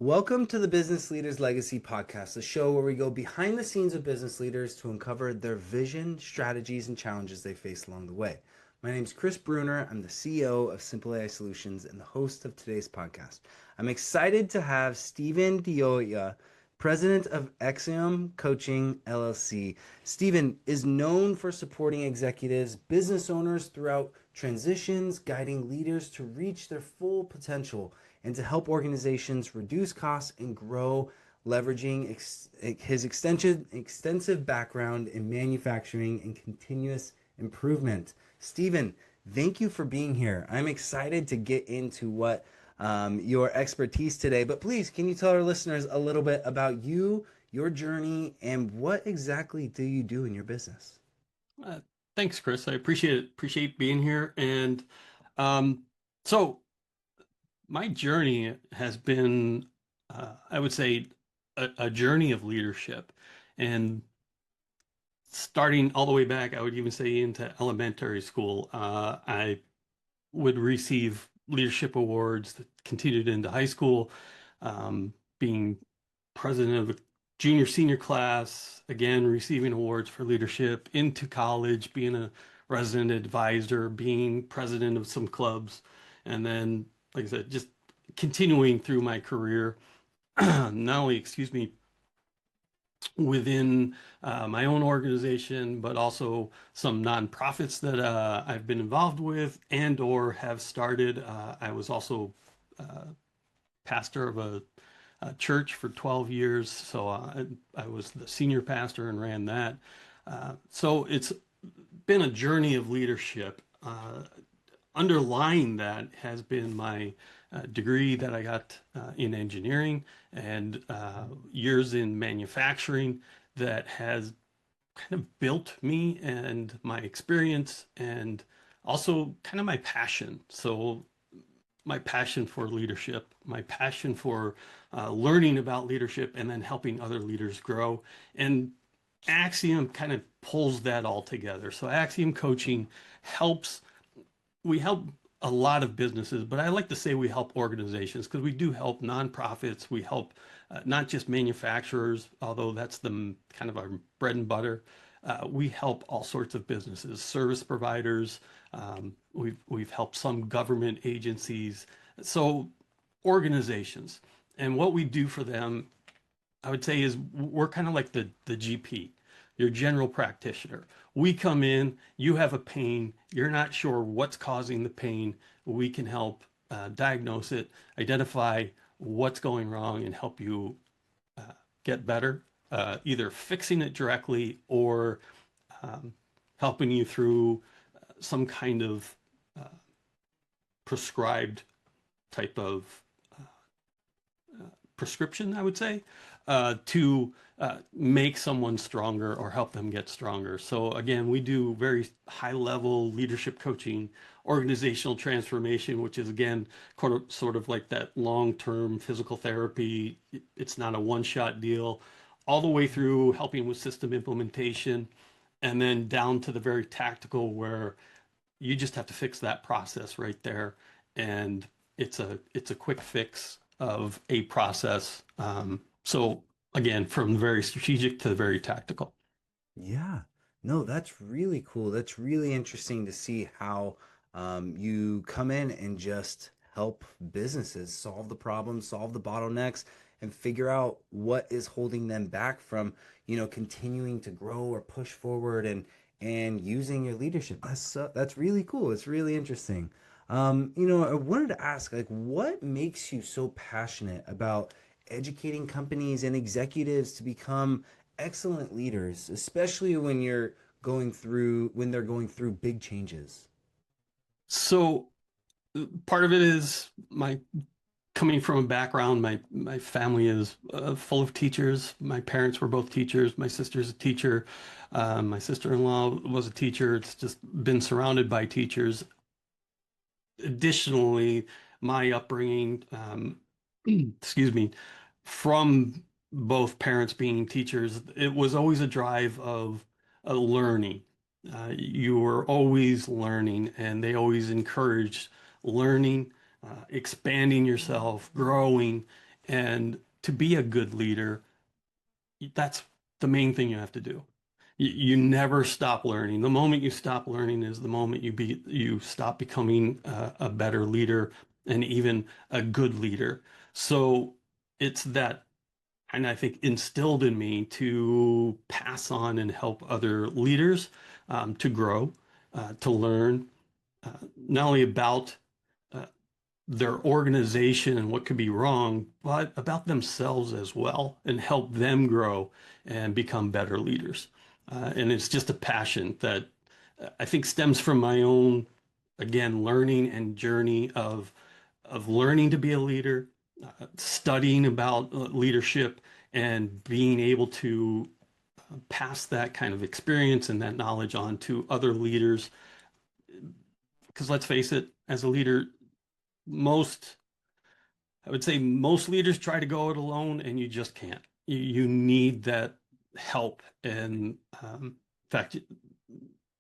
Welcome to the Business Leaders Legacy Podcast, the show where we go behind the scenes of business leaders to uncover their vision, strategies, and challenges they face along the way. My name is Chris Bruner. I'm the CEO of Simple AI Solutions and the host of today's podcast. I'm excited to have Steven DiIoia, president of Axiom Coaching LLC. Steven is known for supporting executives, business owners throughout transitions, guiding leaders to reach their full potential and to help organizations reduce costs and grow, leveraging his extensive background in manufacturing and continuous improvement. Steven, thank you for being here. I'm excited to get into what your expertise today, but please, can you tell our listeners a little bit about you, your journey, and what exactly do you do in your business? Uh, Thanks, Chris. I appreciate it. Appreciate being here. And um, so my journey has been, I would say, a journey of leadership. And starting all the way back, I would even say into elementary school, I would receive leadership awards that continued into high school, being president of a junior senior class, again, receiving awards for leadership, into college, being a resident advisor, being president of some clubs, and then, like I said, just continuing through my career, not only, within my own organization, but also some nonprofits that I've been involved with and or have started. I was also uh, pastor of a church for 12 years, so I was the senior pastor and ran that. So it's been a journey of leadership. Underlying that has been my degree that I got in engineering and years in manufacturing that has kind of built me and my experience and also kind of my passion. So my passion for leadership, my passion for learning about leadership and then helping other leaders grow. And Axiom kind of pulls that all together. So Axiom Coaching helps we help a lot of businesses, but I like to say we help organizations because we do help nonprofits. We help not just manufacturers, although that's the kind of our bread and butter. We help all sorts of businesses, service providers. We've helped some government agencies, so organizations. And what we do for them, I would say, is we're kind of like the GP, your general practitioner. We come in, you have a pain, you're not sure what's causing the pain. We can help diagnose it, identify what's going wrong, and help you get better, either fixing it directly or um, helping you through some kind of uh, prescribed type of prescription, I would say, to make someone stronger or help them get stronger. So again, we do very high level leadership coaching, organizational transformation, which is again sort of like that long-term physical therapy. It's not a one-shot deal, all the way through helping with system implementation, and then down to the very tactical where you just have to fix that process right there. And it's a quick fix of a process. So again, from very strategic to very tactical. Yeah, no, that's really cool. That's really interesting to see how you come in and just help businesses solve the problems, solve the bottlenecks, and figure out what is holding them back from, continuing to grow or push forward and using your leadership. That's really cool. It's really interesting. I wanted to ask, like, what makes you so passionate about educating companies and executives to become excellent leaders, especially when they're going through big changes. So part of it is my coming from a background. My family is full of teachers. My parents were both teachers. My sister's a teacher. My sister-in-law was a teacher. It's just been surrounded by teachers. Additionally, my upbringing, excuse me, from both parents being teachers, it was always a drive of learning. You were always learning, and they always encouraged learning, expanding yourself, growing. And to be a good leader, that's the main thing you have to do. You never stop learning. The moment you stop learning is the moment you stop becoming a better leader and even a good leader. So it's that, and I think instilled in me to pass on and help other leaders to grow, to learn not only about uh, their organization and what could be wrong, but about themselves as well and help them grow and become better leaders. And it's just a passion that I think stems from my own, again, learning and journey of learning to be a leader, studying about leadership, and being able to pass that kind of experience and that knowledge on to other leaders. Because let's face it, as a leader, most I would say most leaders try to go it alone, and you just can't. You need that help. And in fact,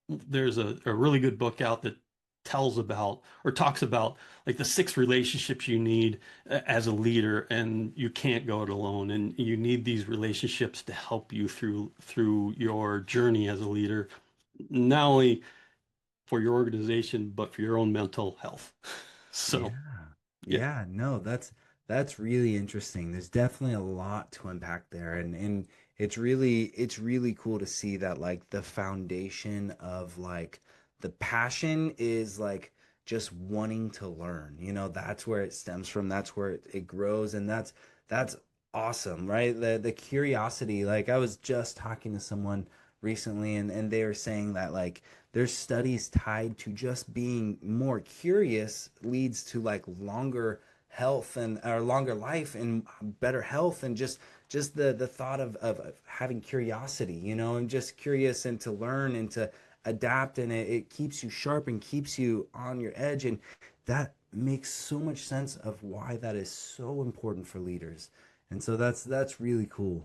there's a really good book out that tells about or talks about like the 6 relationships you need as a leader, and you can't go it alone. And you need these relationships to help you through your journey as a leader, not only for your organization, but for your own mental health. Yeah. So, yeah. Yeah, no, that's really interesting. There's definitely a lot to unpack there, and it's really cool to see that like the foundation of like the passion is like just wanting to learn. That's where it stems from. That's where it grows, and that's awesome, right? The curiosity. Like I was just talking to someone recently, and they were saying that like there's studies tied to just being more curious leads to like longer health and or longer life and better health, and just the thought of having curiosity, and just curious and to learn and to adapt, and it keeps you sharp and keeps you on your edge, and that makes so much sense of why that is so important for leaders. And so that's really cool.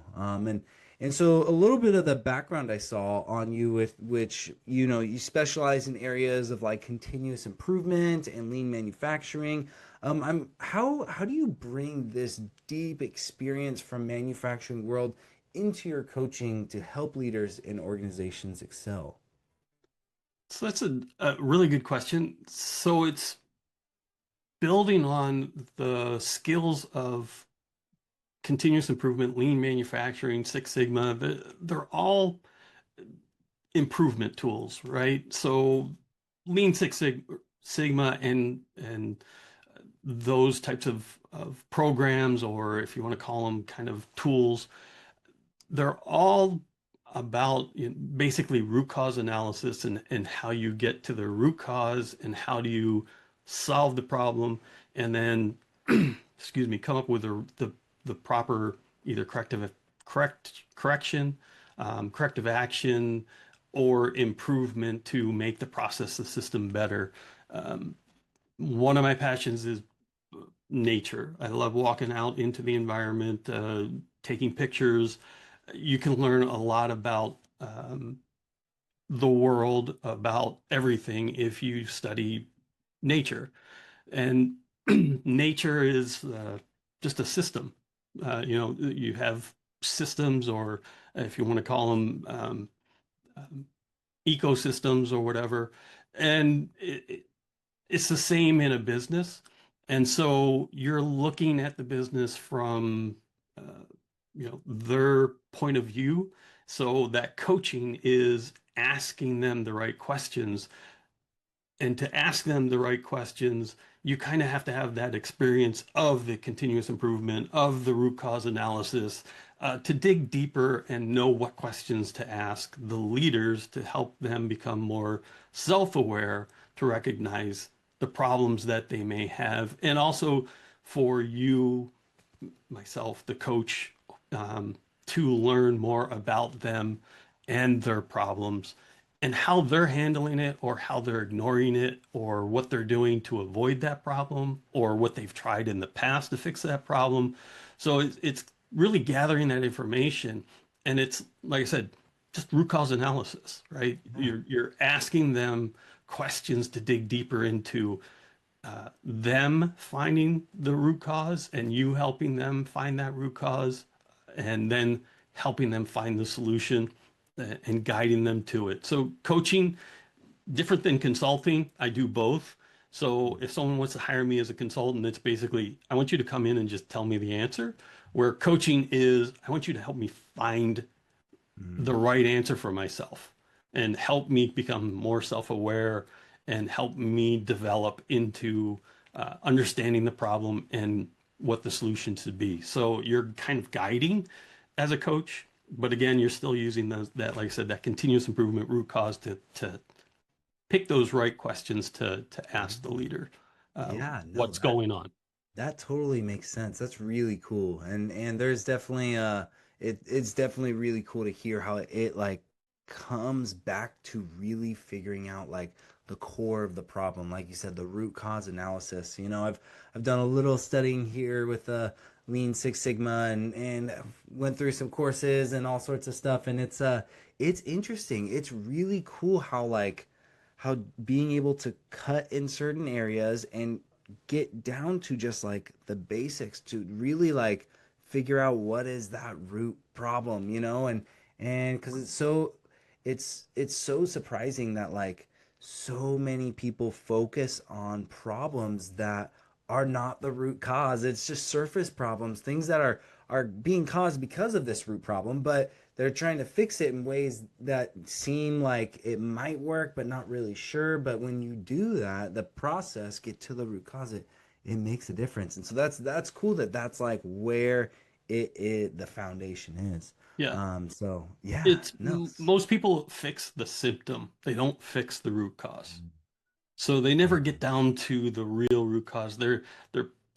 And so a little bit of the background I saw on you, with which you specialize in areas of like continuous improvement and lean manufacturing. How do you bring this deep experience from manufacturing world into your coaching to help leaders and organizations excel? So that's a really good question. So it's building on the skills of continuous improvement, lean manufacturing, Six Sigma. They're all improvement tools, right? So Lean Sigma and those types of programs, or if you want to call them kind of tools, they're all about basically root cause analysis and how you get to the root cause and how do you solve the problem and then excuse me, come up with the proper either correction, corrective action, or improvement to make the process, the system better. Um, One of my passions is nature. I love walking out into the environment, taking pictures. You can learn a lot about the world, about everything if you study nature. And nature is just a system. You have systems, or if you want to call them um, ecosystems or whatever. And it's the same in a business. And so you're looking at the business from their point of view. So that coaching is asking them the right questions. And to ask them the right questions, you kind of have to have that experience of the continuous improvement, of the root cause analysis, to dig deeper and know what questions to ask the leaders to help them become more self-aware, to recognize the problems that they may have, and also for you, myself, the coach, to learn more about them and their problems and how they're handling it, or how they're ignoring it, or what they're doing to avoid that problem, or what they've tried in the past to fix that problem. So it's really gathering that information. And it's, like I said, just root cause analysis, right? Yeah. You're asking them questions to dig deeper into them finding the root cause and you helping them find that root cause and then helping them find the solution and guiding them to it. So coaching, different than consulting, I do both. So if someone wants to hire me as a consultant, it's basically, I want you to come in and just tell me the answer. Where coaching is, I want you to help me find the Mm. right answer for myself and help me become more self-aware and help me develop into understanding the problem and what the solution should be. So you're kind of guiding as a coach, but again, you're still using that, like I said, that continuous improvement root cause to pick those right questions to ask the leader Yeah, no, what's going on. that totally makes sense. That's really cool. And there's definitely it's definitely really cool to hear how it like comes back to really figuring out like the core of the problem. Like you said, the root cause analysis. You know, I've done a little studying here with Lean Six Sigma and went through some courses and all sorts of stuff and it's interesting. It's really cool how being able to cut in certain areas and get down to just like the basics to really like figure out what is that root problem, you know, and because it's so surprising that like so many people focus on problems that are not the root cause. It's just surface problems, things that are being caused because of this root problem, but they're trying to fix it in ways that seem like it might work but not really sure. But when you do that, the process get to the root cause, it makes a difference. And so that's cool that that's like where it the foundation is. Yeah. So yeah, It's no. most people fix the symptom. They don't fix the root cause. So they Yeah. never get down to the real root cause. They're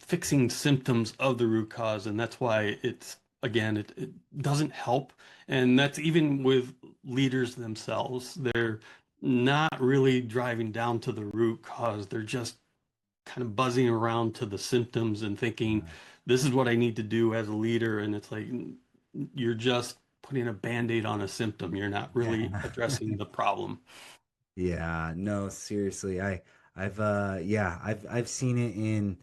fixing symptoms of the root cause, and that's why it's again it doesn't help. And that's even with leaders themselves. They're not really driving down to the root cause. They're just kind of buzzing around to the symptoms and thinking, this is what I need to do as a leader. And it's like you're just putting a band-aid on a symptom. You're not really Yeah. addressing the problem. Yeah, no, seriously. I've yeah, I've seen it in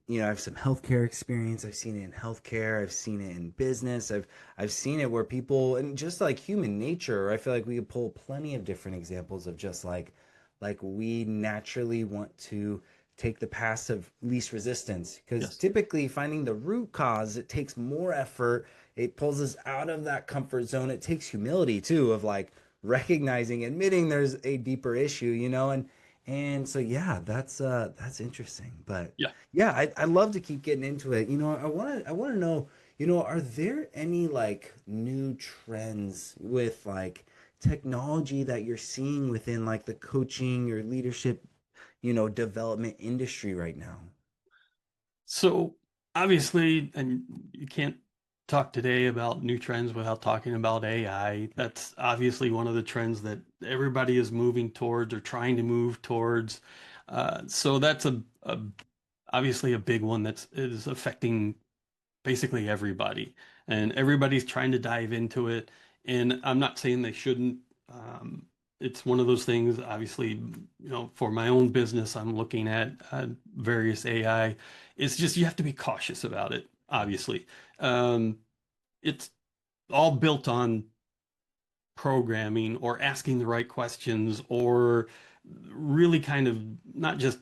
you know, I have some healthcare experience. I've seen it in healthcare, I've seen it in business. I've seen it where people and just like human nature, I feel like we could pull plenty of different examples of just like we naturally want to take the path of least resistance because Yes. typically finding the root cause, it takes more effort. It pulls us out of that comfort zone. It takes humility too of like recognizing, admitting there's a deeper issue, you know, and so yeah, that's interesting. But Yeah. yeah, I love to keep getting into it. You know, I wanna know, you know, are there any like new trends with like technology that you're seeing within like the coaching or leadership, you know, development industry right now? So obviously, and you can't talk today about new trends without talking about AI. That's obviously one of the trends that everybody is moving towards or trying to move towards. So that's obviously a big one that is affecting basically everybody, and everybody's trying to dive into it. And I'm not saying they shouldn't. It's one of those things, obviously, for my own business, I'm looking at various AI. It's just you have to be cautious about it, obviously. Um, it's all built on programming or asking the right questions or really kind of not just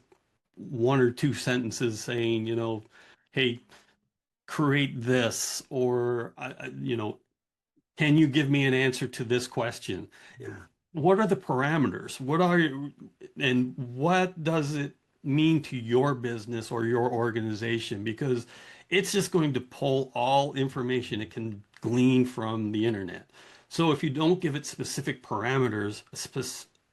one or two sentences saying, hey, create this or can you give me an answer to this question? Yeah. What are the parameters? And what does it mean to your business or your organization? Because it's just going to pull all information it can glean from the internet. So if you don't give it specific parameters,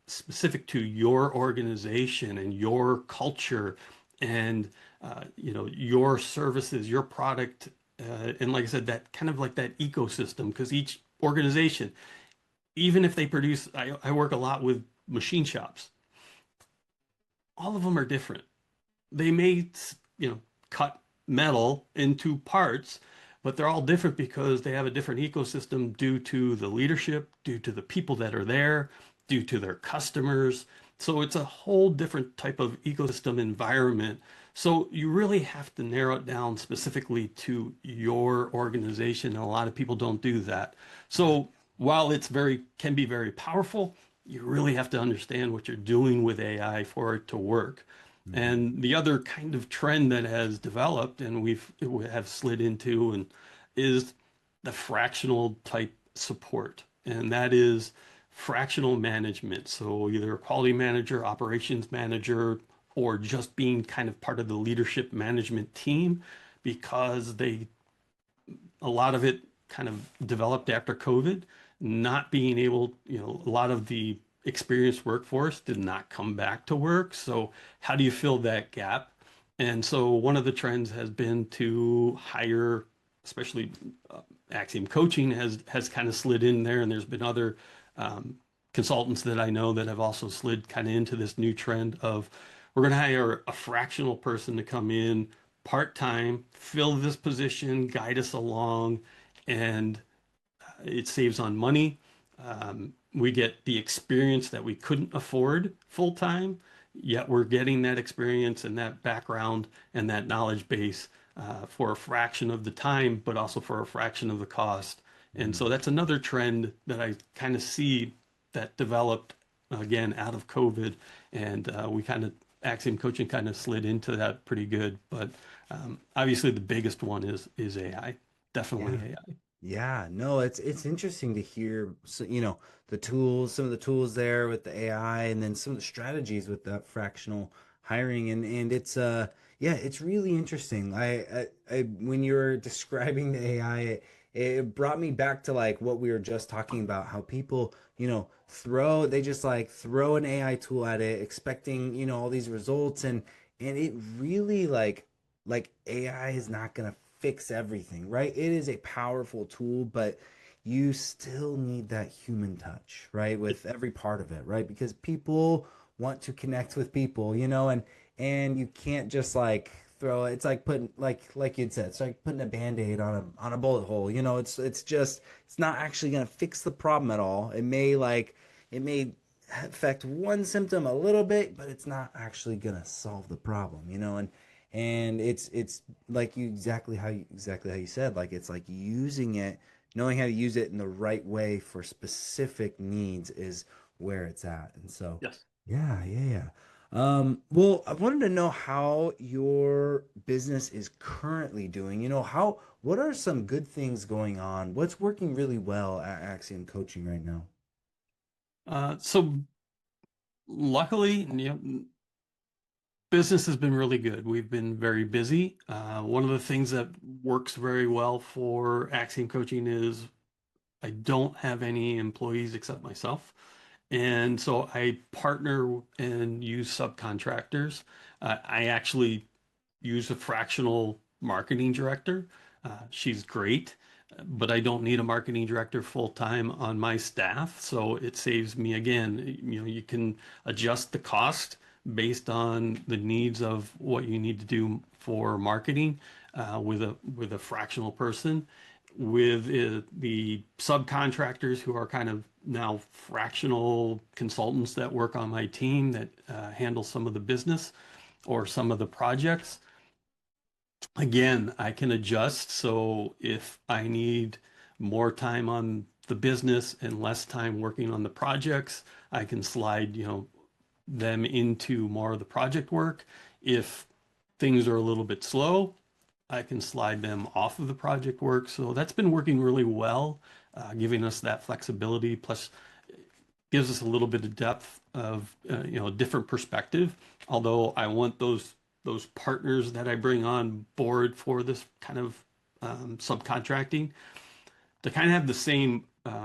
specific to your organization and your culture and your services, your product, and like I said, that kind of like that ecosystem, because each organization, even if they produce, I work a lot with machine shops. All of them are different. They may, cut metal into parts, but they're all different because they have a different ecosystem due to the leadership, due to the people that are there, due to their customers. So it's a whole different type of ecosystem environment. So you really have to narrow it down specifically to your organization, and a lot of people don't do that. So while it's very can be very powerful, you really have to understand what you're doing with AI for it to work. Mhm. And the other kind of trend that has developed and we have slid into and is the fractional type support. And that is fractional management. So either a quality manager, operations manager, or just being kind of part of the leadership management team because a lot of it kind of developed after COVID, not being able, a lot of the experienced workforce did not come back to work. So how do you fill that gap? And so one of the trends has been to hire, especially Axiom Coaching has kind of slid in there, and there's been other um, consultants that I know that have also slid kind of into this new trend of we're going to hire a fractional person to come in part-time, fill this position, guide us along, and it saves on money. We get the experience that we couldn't afford full-time, yet we're getting that experience and that background and that knowledge base for a fraction of the time, but also for a fraction of the cost. And so that's another trend that I kind of see that developed again out of COVID, and we kind of Axiom Coaching kind of slid into that pretty good. But obviously, the biggest one is AI. Definitely Yeah. AI. Yeah, no, it's interesting to hear, so, the tools, some of the tools there with the AI, and then some of the strategies with that fractional hiring, and it's yeah, it's really interesting. I when you were describing the AI, it brought me back to like what we were just talking about, how people, they just like throw an AI tool at it, expecting, all these results, and it really like AI is not gonna fix everything, right? It is a powerful tool, but you still need that human touch, right? With every part of it, right? Because people want to connect with people, and you can't just like throw it. It's like putting like you'd said, it's like putting a band-aid on a bullet hole. It's just it's not actually gonna fix the problem at all. It may affect one symptom a little bit, but it's not actually gonna solve the problem, and it's like exactly how you said, like it's like using it, knowing how to use it in the right way for specific needs is where it's at. And so Yes. yeah, yeah, yeah. Well, I wanted to know how your business is currently doing. What are some good things going on? What's working really well at Axiom Coaching right now? So luckily, business has been really good. We've been very busy. One of the things that works very well for Axiom Coaching is I don't have any employees except myself. And so I partner and use subcontractors. I actually use a fractional marketing director. She's great, but I don't need a marketing director full time on my staff. So it saves me again. You can adjust the cost based on the needs of what you need to do for marketing with a fractional person. With the subcontractors who are kind of now fractional consultants that work on my team that handle some of the business or some of the projects. Again, I can adjust. So if I need more time on the business and less time working on the projects, I can slide, them into more of the project work. If things are a little bit slow, I can slide them off of the project work. So that's been working really well, giving us that flexibility. Plus, gives us a little bit of depth of different perspective. Although I want those partners that I bring on board for this kind of subcontracting to kind of have the same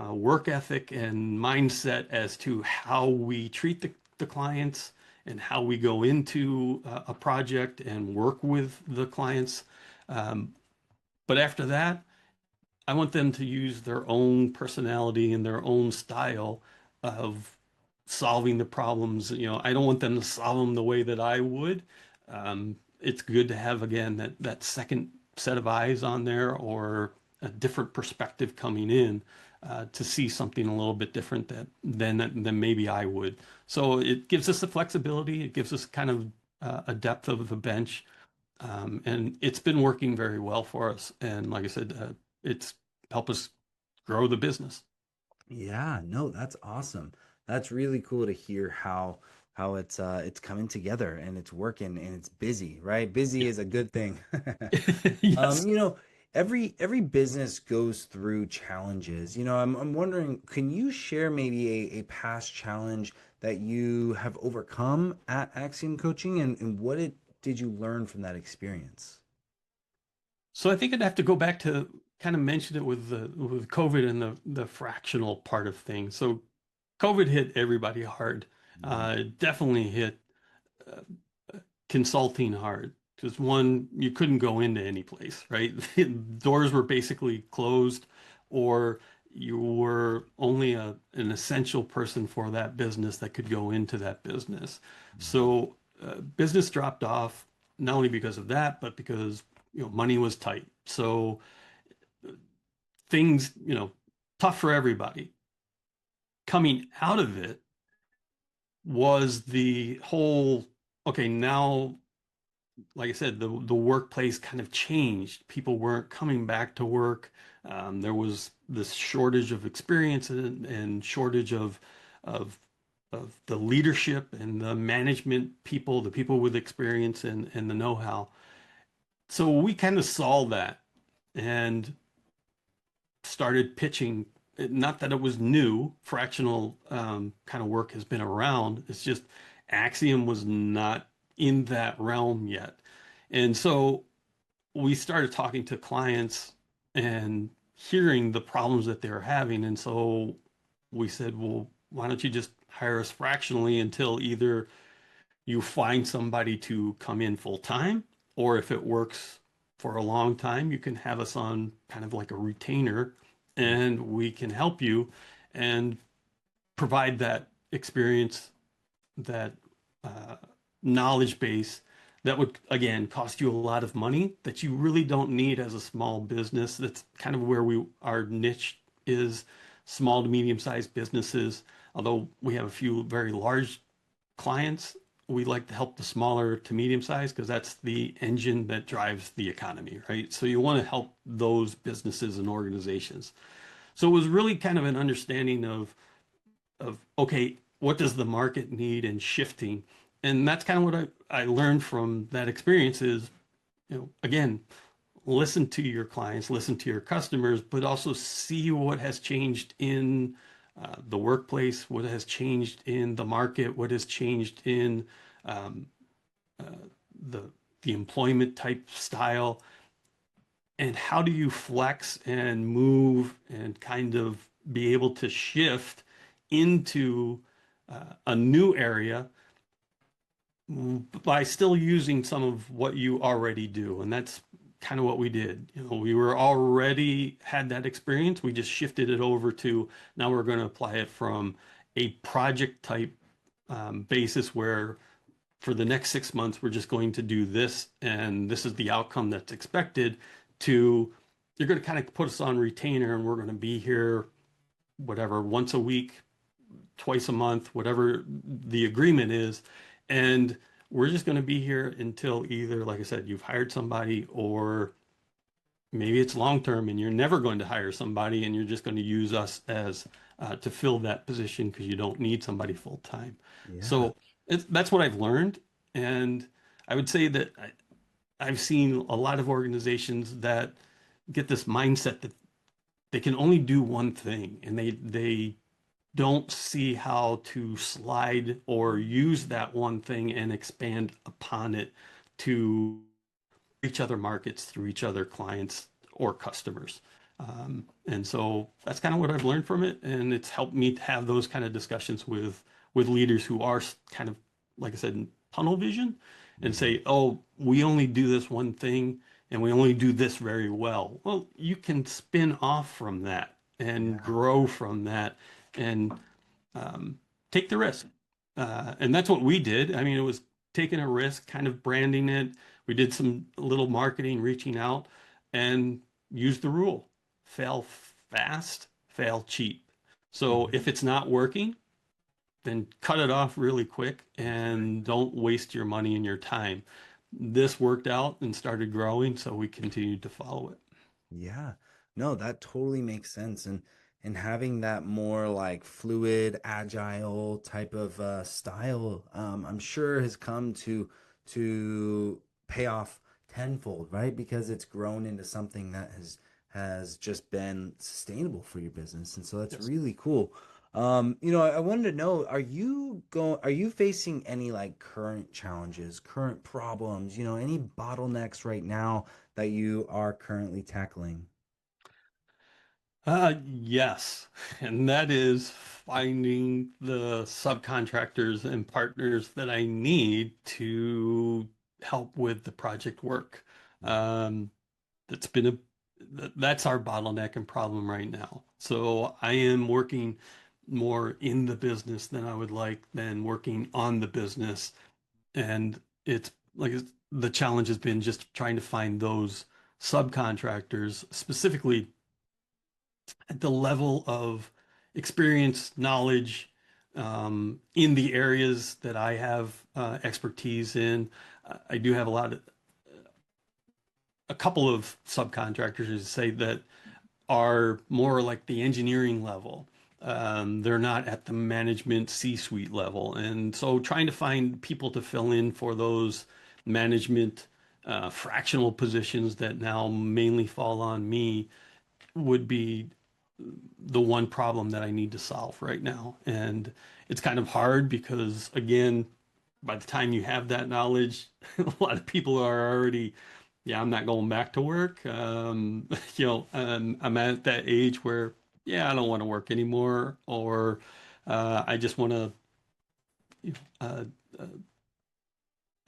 work ethic and mindset as to how we treat the clients and how we go into a project and work with the clients. Um, but after that, I want them to use their own personality and their own style of solving the problems. I don't want them to solve them the way that I would. It's good to have, again, that second set of eyes on there or a different perspective coming in. to see something a little bit different than maybe I would. So it gives us the flexibility. It gives us kind of a depth of the bench, and it's been working very well for us. And like I said, it's helped us grow the business. Yeah, no, that's awesome. That's really cool to hear how it's coming together and it's working and it's busy, right? Busy Yeah. is a good thing. Yes. You know, every business goes through challenges. You know, I'm wondering, can you share maybe a past challenge that you have overcome at Axiom Coaching and what it did you learn from that experience? So I think I'd have to go back to kind of mention it with COVID and the fractional part of things. So COVID hit everybody hard. Mhm. It definitely hit uh, consulting hard because one, you couldn't go into any place, right? Doors were basically closed, or you were only an essential person for that business that could go into that business. So business dropped off not only because of that, but because money was tight. So things, tough for everybody. Coming out of it was the whole, okay, now like I said, the workplace kind of changed. People weren't coming back to work. There was this shortage of experience and shortage of of the leadership and the management people, the people with experience and the know-how. So we kind of saw that and started pitching. Not that it was new, fractional kind of work has been around. It's just Axiom was not in that realm yet. And so we started talking to clients and hearing the problems that they were having. And so we said, well, why don't you just hire us fractionally until either you find somebody to come in full time, or if it works for a long time, you can have us on kind of like a retainer and we can help you and provide that experience, that uh, knowledge base that would again cost you a lot of money that you really don't need as a small business. That's kind of where our niche is, small to medium sized businesses. Although we have a few very large clients, we like to help the smaller to medium size because that's the engine that drives the economy, right? So you want to help those businesses and organizations. So it was really kind of an understanding of okay, what does the market need and shifting. And that's kind of what I learned from that experience is, again, listen to your clients, listen to your customers, but also see what has changed in the workplace, what has changed in the market, what has changed in um, uh, the the employment type style, and how do you flex and move and kind of be able to shift into a new area by still using some of what you already do. And that's kind of what we did. We were already had that experience. We just shifted it over to now we're going to apply it from a project type basis where for the next 6 months, we're just going to do this and this is the outcome that's expected to you're going to kind of put us on retainer and we're going to be here, whatever, once a week, twice a month, whatever the agreement is. And we're just going to be here until either, like I said, you've hired somebody or maybe it's long term and you're never going to hire somebody and you're just going to use us as to fill that position because you don't need somebody full time. Yeah. So that's what I've learned. And I would say that I've seen a lot of organizations that get this mindset that they can only do one thing and they don't see how to slide or use that one thing and expand upon it to each other markets through each other clients or customers. And so that's kind of what I've learned from it, and it's helped me to have those kind of discussions with leaders who are kind of, like I said, tunnel vision, and Mhm. say, "Oh, we only do this one thing, and we only do this very well." Well, you can spin off from that and Yeah. grow from that, and um, take the risk. And that's what we did. I mean, it was taking a risk, kind of branding it. We did some little marketing, reaching out, and used the rule. Fail fast, fail cheap. So Hmm. if it's not working, then cut it off really quick and don't waste your money and your time. This worked out and started growing, so we continued to follow it. Yeah. No, that totally makes sense. And having that more like fluid, agile type of style, I'm sure has come to pay off tenfold, right? Because it's grown into something that has just been sustainable for your business. And so that's Yes. really cool. I wanted to know, are you facing any like current challenges, current problems, any bottlenecks right now that you are currently tackling? Yes, and that is finding the subcontractors and partners that I need to help with the project work. Um, that's been that's our bottleneck and problem right now. So I am working more in the business than I would like than working on the business, and it's like the challenge has been just trying to find those subcontractors specifically at the level of experience, knowledge in the areas that I have expertise in. I do have a couple of subcontractors to say that are more like the engineering level. They're not at the management C-suite level. And so trying to find people to fill in for those management fractional positions that now mainly fall on me would be the one problem that I need to solve right now. And it's kind of hard because, again, by the time you have that knowledge, a lot of people are already, yeah, I'm not going back to work. I'm at that age where, yeah, I don't want to work anymore, or I just want to, you know,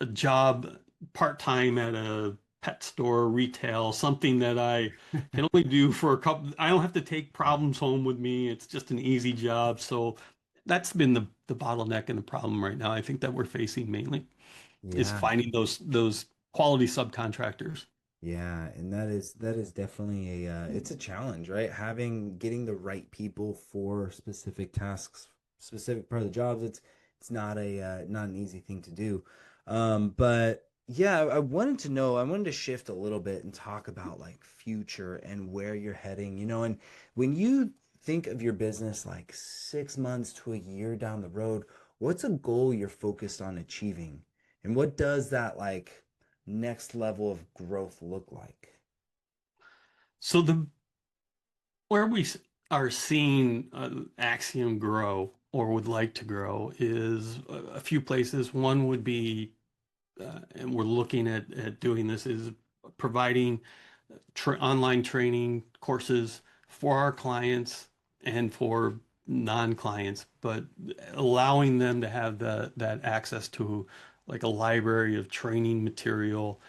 a job part-time at a pet store, retail, something that I can only do for a couple. I don't have to take problems home with me. It's just an easy job. So that's been the bottleneck and the problem right now. I think that we're facing mainly is Yeah. finding those quality subcontractors. Yeah, and that is definitely it's a challenge, right? Getting the right people for specific tasks, specific part of the jobs, it's not an easy thing to do. But yeah, I wanted to shift a little bit and talk about like future and where you're heading, and when you think of your business like 6 months to a year down the road, what's a goal you're focused on achieving? And what does that like next level of growth look like? So the where are seeing Axiom grow or would like to grow is a few places. One would be, and we're looking at doing this, is providing online training courses for our clients and for non-clients, but allowing them to have that access to like a library of training material,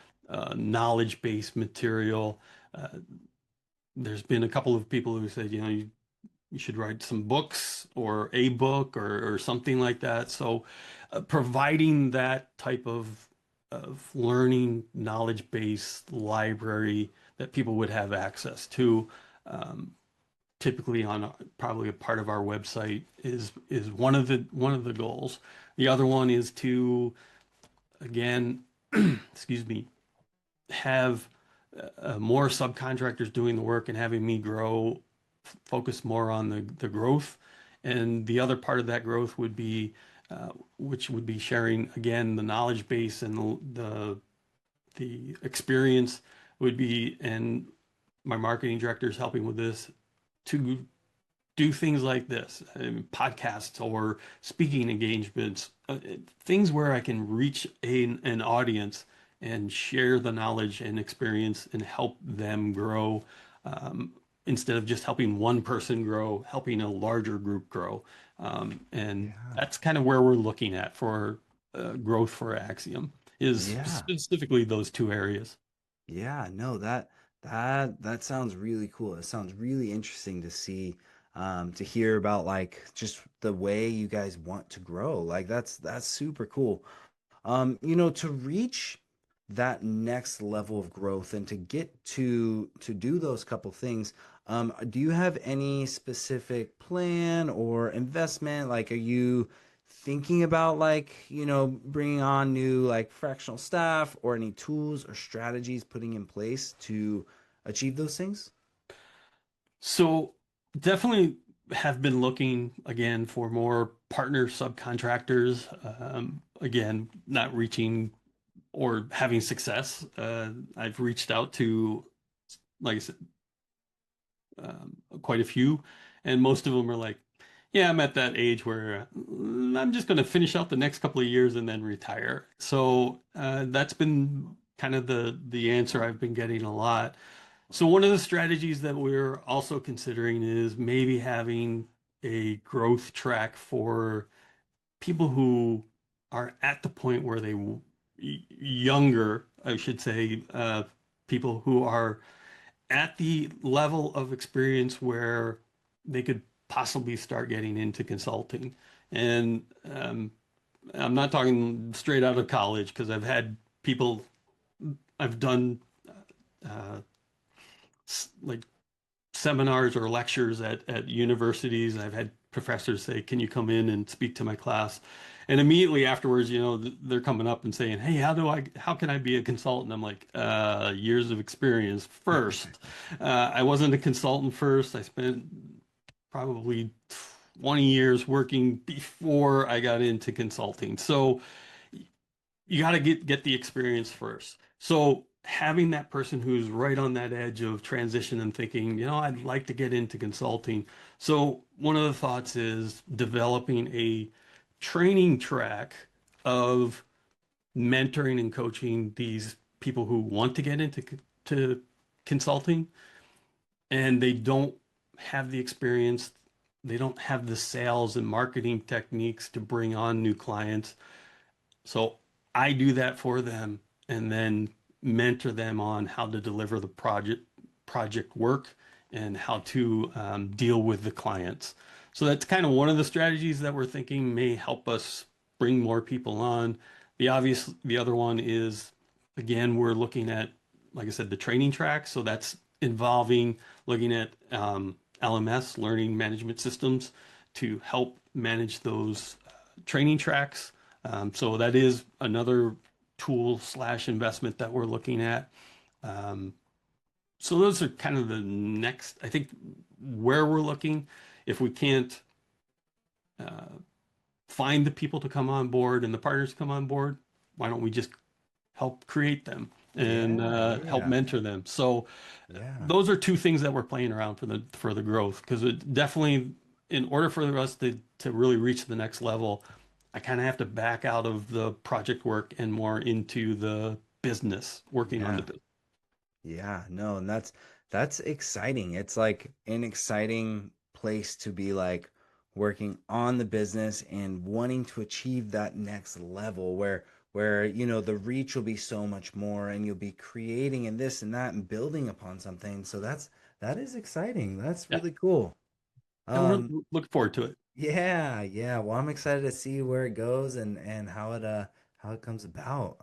knowledge-based material. Uh, there's been a couple of people who said, you should write some books or a book or something like that. So, providing that type of learning knowledge-based library that people would have access to, um, typically on probably a part of our website is one of the goals. The other one is to again, excuse me, have more subcontractors doing the work and having me grow, focus more on the growth. And the other part of that growth would be, which would be sharing again the knowledge base and the experience would be, and my marketing director is helping with this to do things like this, podcasts or speaking engagements, things where I can reach an audience and share the knowledge and experience and help them grow, instead of just helping one person grow, helping a larger group grow. And Yeah. that's kind of where we're looking at for growth for Axiom is Yeah. specifically those two areas. Yeah, no, that sounds really cool. It sounds really interesting to see, to hear about like just the way you guys want to grow. Like that's super cool. To reach that next level of growth and to get to do those couple things, Do you have any specific plan or investment? Like, are you thinking about like, bringing on new like fractional staff or any tools or strategies putting in place to achieve those things? So definitely have been looking again for more partner subcontractors. Again, not reaching or having success. I've reached out to, like I said, quite a few, and most of them are like, "Yeah, I'm at that age where I'm just going to finish out the next couple of years and then retire." So that's been kind of the answer I've been getting a lot. So one of the strategies that we're also considering is maybe having a growth track for people who are at the point where younger, I should say, people who are at the level of experience where they could possibly start getting into consulting. And I'm not talking straight out of college because I've had people, I've done uh, like seminars or lectures at universities. I've had professors say, "Can you come in and speak to my class?" And immediately afterwards, they're coming up and saying, "Hey, how can I be a consultant?" I'm like, years of experience first. I wasn't a consultant first. I spent probably 20 years working before I got into consulting. So you got to get the experience first. So having that person who's right on that edge of transition and thinking, I'd like to get into consulting. So one of the thoughts is developing a training track of mentoring and coaching these people who want to get into to consulting and they don't have the experience, they don't have the sales and marketing techniques to bring on new clients. So I do that for them and then mentor them on how to deliver the project work and how to deal with the clients. So that's kind of one of the strategies that we're thinking may help us bring more people on. The other one is, again, we're looking at, like I said, the training track. So that's involving looking at LMS, learning management systems, to help manage those training tracks. So that is another tool slash investment that we're looking at. Um, so those are kind of the next, I think, where we're looking. If we can't uh, find the people to come on board and the partners to come on board, why don't we just help create them and Yeah, help yeah, mentor them? So yeah. those are two things that we're playing around for the growth because it definitely, in order for us to really reach the next level, I kind of have to back out of the project work and more into the business, working on the Yeah. business. Yeah, no, and that's exciting. It's like an exciting place to be like working on the business and wanting to achieve that next level where the reach will be so much more and you'll be creating and this and that and building upon something. So that is exciting. That's Yeah, really cool. and we're Um looking forward to it. yeah, yeah. Well, I'm excited to see where it goes and how it comes about.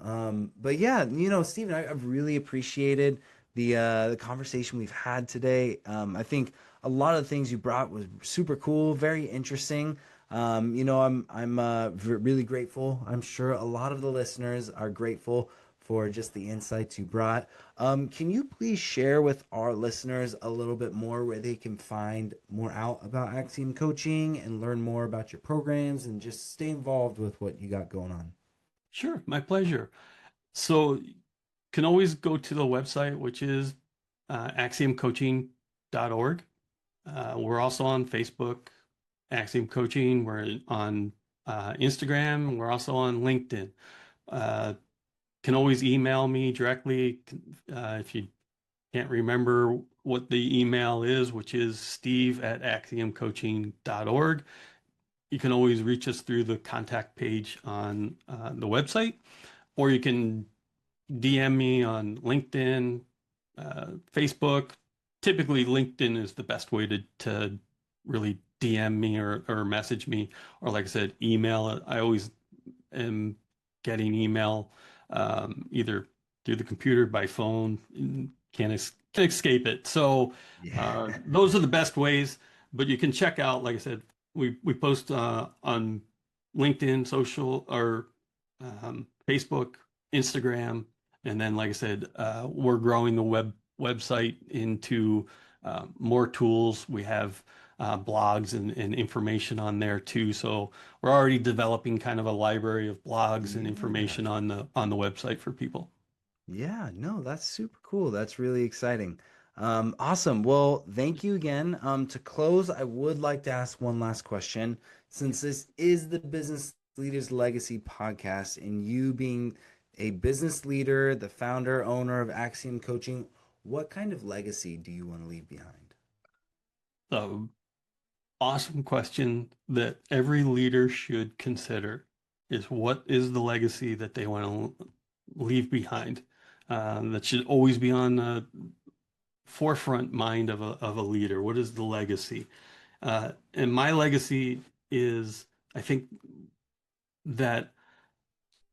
But yeah, Steven, I've really appreciated the conversation we've had today. I think a lot of the things you brought was super cool, very interesting. I'm really grateful. I'm sure a lot of the listeners are grateful for just the insights you brought. Can you please share with our listeners a little bit more where they can find more out about Axiom Coaching and learn more about your programs and just stay involved with what you got going on? Sure, my pleasure. So you can always go to the website, which is axiomcoaching.org. We're also on Facebook, Axiom Coaching. We're on Instagram. We're also on LinkedIn. Uh, can always email me directly if you can't remember what the email is, which is steve@axiomcoaching.org. You can always reach us through the contact page on the website, or you can DM me on LinkedIn, Facebook. Typically, LinkedIn is the best way to really DM me or message me, or like I said, email. I always am getting email either through the computer, by phone. Can't escape it. So Yeah. those are the best ways. But you can check out, like I said, we post on LinkedIn, social, or Facebook, Instagram, and then, like I said, we're growing the website into more tools. We have blogs and information on there too. So we're already developing kind of a library of blogs and Yeah. information on the website for people. Yeah, no, that's super cool. That's really exciting. Awesome. Well, thank you again. To close, I would like to ask one last question. Since this is the Business Leaders Legacy podcast, and you being a business leader, the founder, owner of Axiom Coaching, what kind of legacy do you want to leave behind? So awesome question that every leader should consider is what is the legacy that they want to leave behind? That should always be on the forefront mind of a leader. What is the legacy? And my legacy is, I think that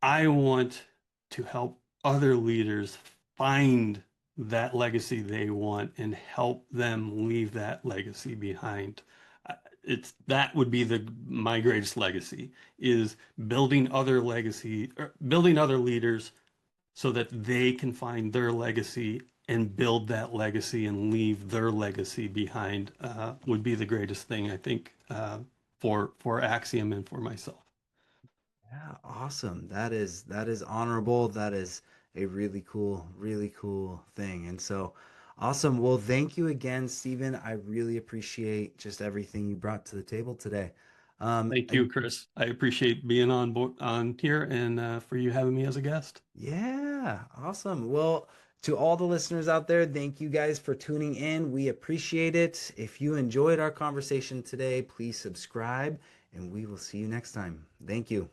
I want to help other leaders find that legacy they want and help them leave that legacy behind. It's that would be the my greatest legacy is building other legacy or building other leaders so that they can find their legacy and build that legacy and leave their legacy behind would be the greatest thing I think for Axiom and for myself. Yeah, awesome. That is honorable. That is a really cool thing. And so awesome. Well, thank you again, Stephen. I really appreciate just everything you brought to the table today. Thank you, Chris. I appreciate being on board on here and for you having me as a guest. Yeah, awesome. Well, to all the listeners out there, thank you guys for tuning in. We appreciate it. If you enjoyed our conversation today, please subscribe and we will see you next time. Thank you.